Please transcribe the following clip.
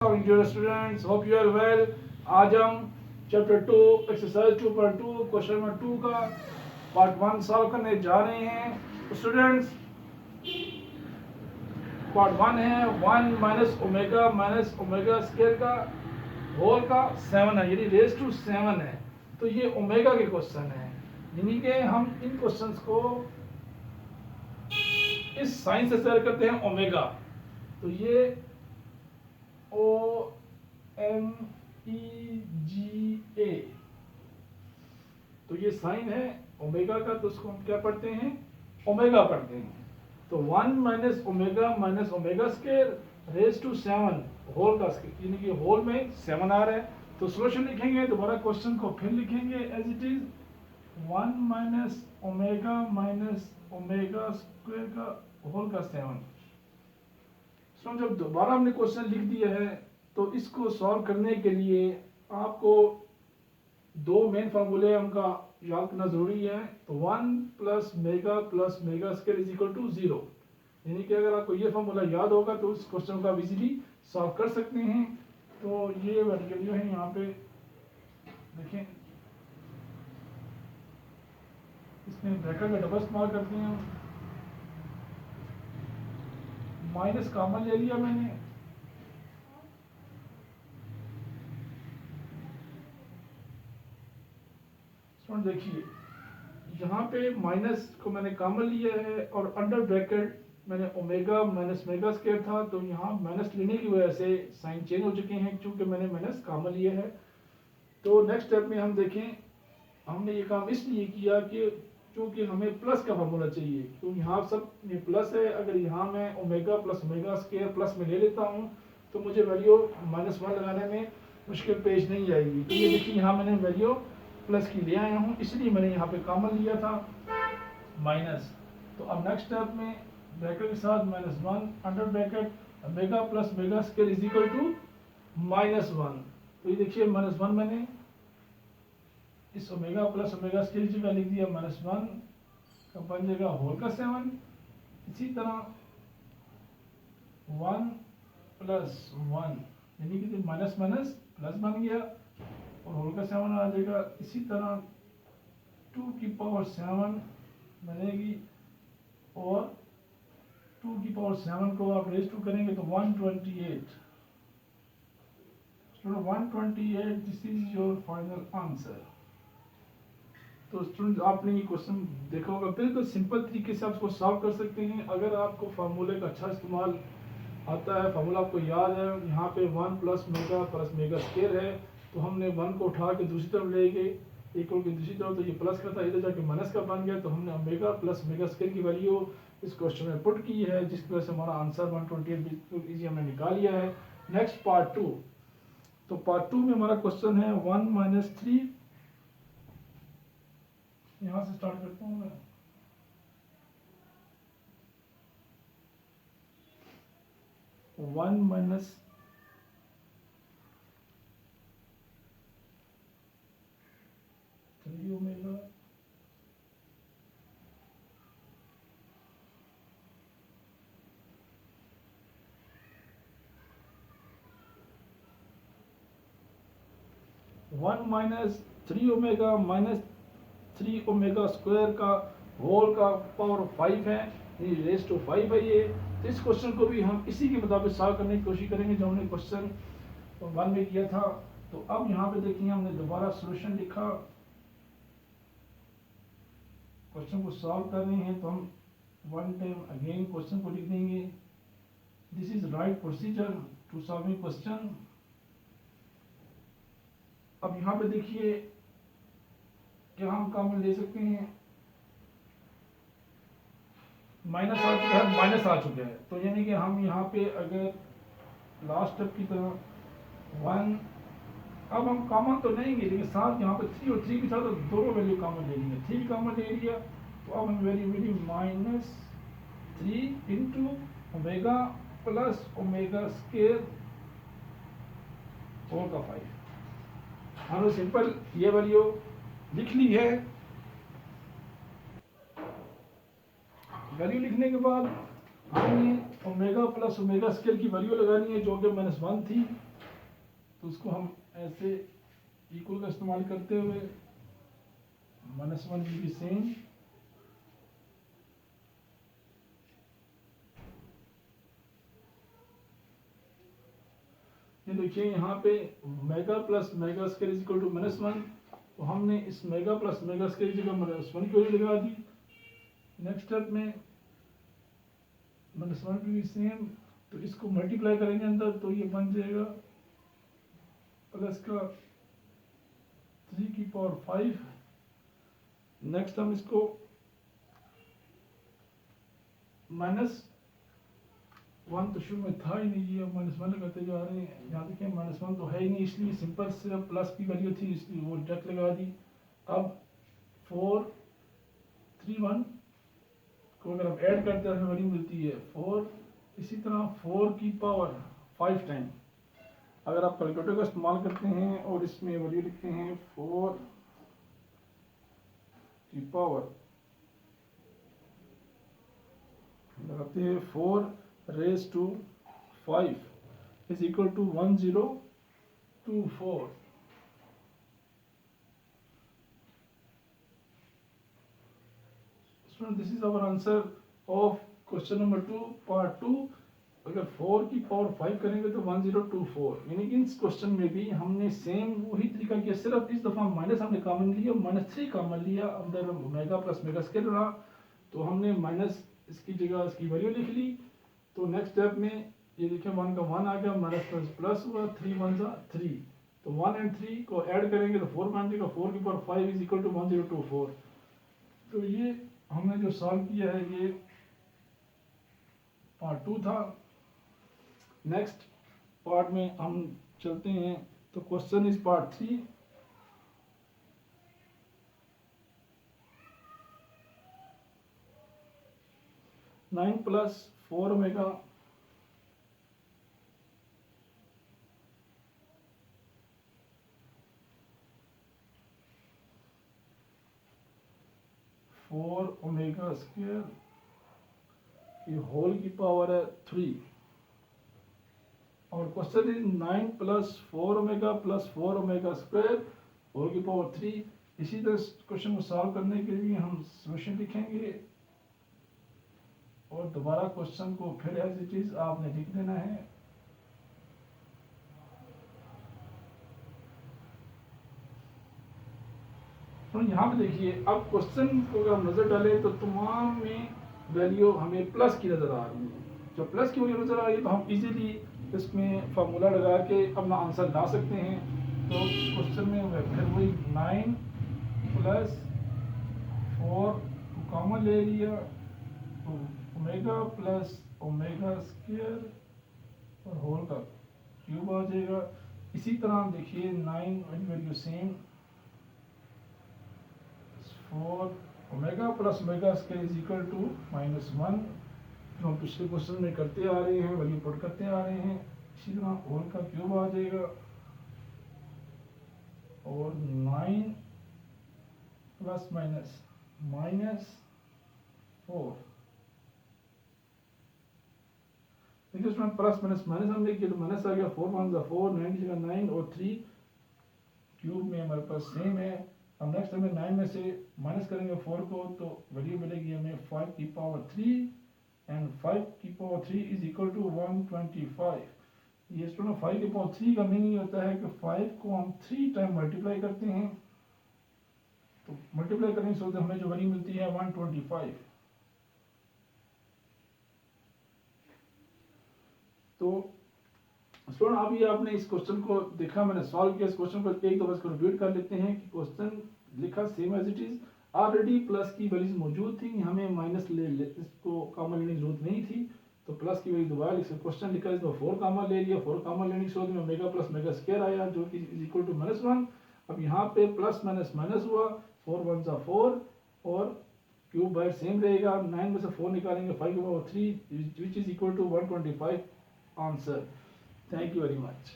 Dear students, hope you are well. आज हम chapter 2 exercise 2.2 question number 2 का part 1 solve करने जा रहे हैं। स्टूडेंट्स, पार्ट 1 है 1 माइनस ओमेगा स्क्वायर का होल का 7 है, यानी रेज टू 7 है। तो ये ओमेगा के क्वेश्चन है, यानी कि हम इन क्वेश्चंस को इस साइन से शेयर करते हैं ओमेगा। तो ये ओ एम ई जी ए, तो ये साइन है ओमेगा का, तो उसको हम क्या पढ़ते हैं, ओमेगा पढ़ते हैं। तो 1 minus omega square raise to 7 whole का स्क्वायर, यानी कि होल में 7 आ रहा है। तो सॉल्यूशन लिखेंगे, दोबारा क्वेश्चन को फिर लिखेंगे as it is 1 minus omega square का होल का 7। सो जब दोबारा हमने क्वेश्चन लिख दिया है तो इसको सॉल्व करने के लिए आपको दो मेन फार्मूले उनका याद करना जरूरी है। तो 1 plus omega square is equal to 0, यानी कि अगर आपको ये फार्मूला याद होगा तो इस क्वेश्चन को आप इजीली सॉल्व कर सकते हैं। तो ये वैल्यू है, यहाँ पे देखें, इसमें ब्रैकेट में डबल इस्तेमाल करते हैं हम। माइनस कॉमन ले लिया मैंने, देखिए यहाँ पे माइनस को मैंने कॉमन लिया है और अंडर ब्रैकेट मैंने ओमेगा माइनस मेगा स्क्वायर था, तो यहाँ माइनस लेने की वजह से साइन चेंज हो चुके हैं क्योंकि मैंने माइनस कॉमन लिया है। तो नेक्स्ट स्टेप में हम देखें, हमने ये काम इसलिए किया कि क्योंकि हमें प्लस का फार्मूला चाहिए, क्योंकि यहाँ सब ये प्लस है। अगर यहाँ मैं omega plus omega square plus में ले लेता हूँ तो मुझे वैल्यू -1 लगाने में मुश्किल पेश नहीं आएगी। तो ये देखिए यहाँ मैंने वैल्यू प्लस की ले आया हूँ, इसलिए मैंने यहाँ पे कॉमन लिया था माइनस। तो अब नेक्स्ट स्टेप में ब्रैकेट के साथ -1 under bracket omega plus omega square is equal to -1। तो ये देखिए -1 मैंने इस ओमेगा प्लस ओमेगा स्क्वायर की जगह लिख दिया, -1 का बन जाएगा होल का 7। इसी तरह 1 प्लस 1 यानी कि माइनस माइनस प्लस बन गया और होल का 7 आ जाएगा। इसी तरह 2 की पावर 7 बनेगी और 2 की पावर 7 को आप रेज टू करेंगे तो 128। Student 128, this is your final answer. तो स्टूडेंट आपने ये क्वेश्चन देखा होगा, बिल्कुल सिंपल तरीके से आप इसको सॉल्व कर सकते हैं अगर आपको फार्मूले का अच्छा इस्तेमाल आता है, फार्मूला आपको याद है। यहाँ पे 1 प्लस मेगा स्क्वायर है, तो हमने 1 को उठा के दूसरी तरफ ले गए, इक्वल की दूसरी तरफ, तो ये प्लस का था, इधर जाके माइनस का बन गया। तो हमने ओमेगा प्लस ओमेगा स्क्वायर की वैल्यू इस क्वेश्चन में पुट की है, जिसकी वजह से हमारा आंसर 128 बिल्कुल ईजी हमने निकाल लिया है। नेक्स्ट पार्ट 2, तो पार्ट 2 में हमारा क्वेश्चन है 1 माइनस 3, यहाँ से स्टार्ट करता हूँ मैं। One minus three omega minus 3 omega square का होल का पावर 5 है, रेज टू 5 है ये। तो इस क्वेश्चन को भी हम इसी के मुताबिक सॉल्व करने की कोशिश करेंगे जो हमने क्वेश्चन 1 में किया था। तो अब यहाँ पे देखिए हमने दोबारा सॉल्यूशन लिखा, क्वेश्चन को सॉल्व कर रहे हैं तो हम वन टाइम अगेन क्वेश्चन को लिख देंगे। This is right procedure to solving question. अब यहाँ पे देखिए क्या हम कॉमन ले सकते हैं, माइनस आ चुका है, माइनस आ चुका है, तो यानी कि हम यहाँ पे अगर लास्ट स्टेप की तरह 1, अब हम कॉमन तो लेंगे लेकिन साथ यहाँ पे 3 और 3 के साथ तो दोनों वैल्यू कॉमन ले लेंगे। 3 कॉमन ले लिया तो अब हम value -3 into omega plus omega square whole का 5। हमने सिंपल ये वैल्यू लिख ली है। वैल्यू लिखने के बाद हमने ओमेगा प्लस ओमेगा स्क्वायर की वैल्यू लगानी है जो कि -1 थी, तो उसको हम ऐसे इक्वल का इस्तेमाल करते हुए -1 विल बी सेम, ये देखिए यहाँ पे omega plus omega square is equal to -1, तो हमने इस मेगा प्लस मेगा स्क्वायर की जगह -1 की वैल्यू लगा दी। नेक्स्ट स्टेप में -1 भी सेम, तो इसको मल्टीप्लाई करेंगे अंदर तो ये बन जाएगा प्लस का 3 की पावर 5। नेक्स्ट हम इसको -1 तो शुरू में था ही नहीं, ये -1 लगाते जा रहे हैं। यहाँ देखिए -1 तो है ही नहीं, इसलिए सिंपल सिर्फ प्लस की वैल्यू थी इसलिए वो डायरेक्ट लगा दी। अब 4 3 1 को अगर हम ऐड करते हैं हमें वैल्यू मिलती है 4। इसी तरह 4 की पावर 5 टाइम अगर आप कैलकुलेटर का इस्तेमाल करते हैं और इसमें वैल्यू लिखते हैं 4 की पावर लगाते हैं 4 raise to 5 is equal to 1024। This is our answer of question number 2 part 2। अगर 4 की पावर 5 करेंगे तो 1024, यानी कि इस क्वेश्चन में भी हमने सेम वही तरीका किया, सिर्फ इस दफा माइनस हमने कॉमन लिया, -3 कॉमन लिया, अंदर मेगा प्लस मेगा स्क्वायर रहा तो हमने माइनस इसकी जगह इसकी वैल्यू लिख ली। तो नेक्स्ट स्टेप में ये देखिए 1 का 1 आ गया, माइनस प्लस हुआ, 3 1 3, तो 1 एंड 3 को ऐड करेंगे तो 4 बन जाएगा, 4 की पावर 5 इज इक्वल टू 1024। तो ये हमने जो सॉल्व किया है ये पार्ट 2 था। नेक्स्ट पार्ट में हम चलते हैं, तो question is part 3। Nine plus 4 omega square की होल की पावर है 3, और क्वेश्चन इज 9 प्लस 4 omega plus 4 omega square whole की पावर 3। इसी तरह क्वेश्चन को सॉल्व करने के लिए हम सॉल्यूशन लिखेंगे और दोबारा क्वेश्चन को फिर एज इट इज आपने लिख देना है। तो यहाँ पे देखिए अब क्वेश्चन को अगर हम नजर डालें तो तमाम में वैल्यू हमें प्लस की नजर आ रही है। जब प्लस की वैल्यू नजर आ रही है तो हम इजीली इसमें फार्मूला लगा के अपना आंसर ला सकते हैं। तो क्वेश्चन में फिर वही 9 प्लस 4 कॉमन ले लिया तो ओमेगा प्लस ओमेगा स्क्वायर और होल का क्यूब आ जाएगा। इसी तरह देखिए 9 value same, 4 omega plus omega square is equal to -1, जो हम पिछले क्वेश्चन में करते आ रहे हैं, वैल्यू पुट करते आ रहे हैं। इसी तरह होल का क्यूब आ जाएगा और 9 प्लस माइनस -4। देखिए उसमें प्लस माइनस माइनस हमने किया तो माइनस आ गया, 4 1 4, 9 की जगह 9 और 3 क्यूब में हमारे पास सेम है। हम नेक्स्ट हमें 9 में से माइनस करेंगे 4 को तो वैल्यू मिलेगी हमें 5 की पावर 3 एंड 5 की पावर 3 इज इक्वल टू 125। ये स्टूडेंट 5 की पावर 3 का मीनिंग होता है कि 5 को हम 3 टाइम मल्टीप्लाई करते हैं, तो मल्टीप्लाई करने से हमें जो वैल्यू मिलती है 125। तो स्टूडेंट अभी आपने इस क्वेश्चन को देखा, मैंने सॉल्व किया। इस क्वेश्चन को एक दो बार इसको रिपीट कर लेते हैं कि क्वेश्चन लिखा same as it is, already plus की वैल्यूज मौजूद थी, हमें माइनस ले इसको कॉमन लेने की जरूरत नहीं थी, तो प्लस की वैल्यू दोबारा लिख। क्वेश्चन लिखा इसमें 4 कॉमन ले लिया, 4 कॉमन लेने की सूरत में ओमेगा प्लस मेगा स्क्वायर आया जो कि इज इक्वल टू -1। अब यहाँ पे प्लस माइनस माइनस हुआ, 4 1 4 और क्यूब बाहर सेम रहेगा। 9 में से 4 निकालेंगे, 5 की power 3 which is equal to 125 answer. Thank you very much.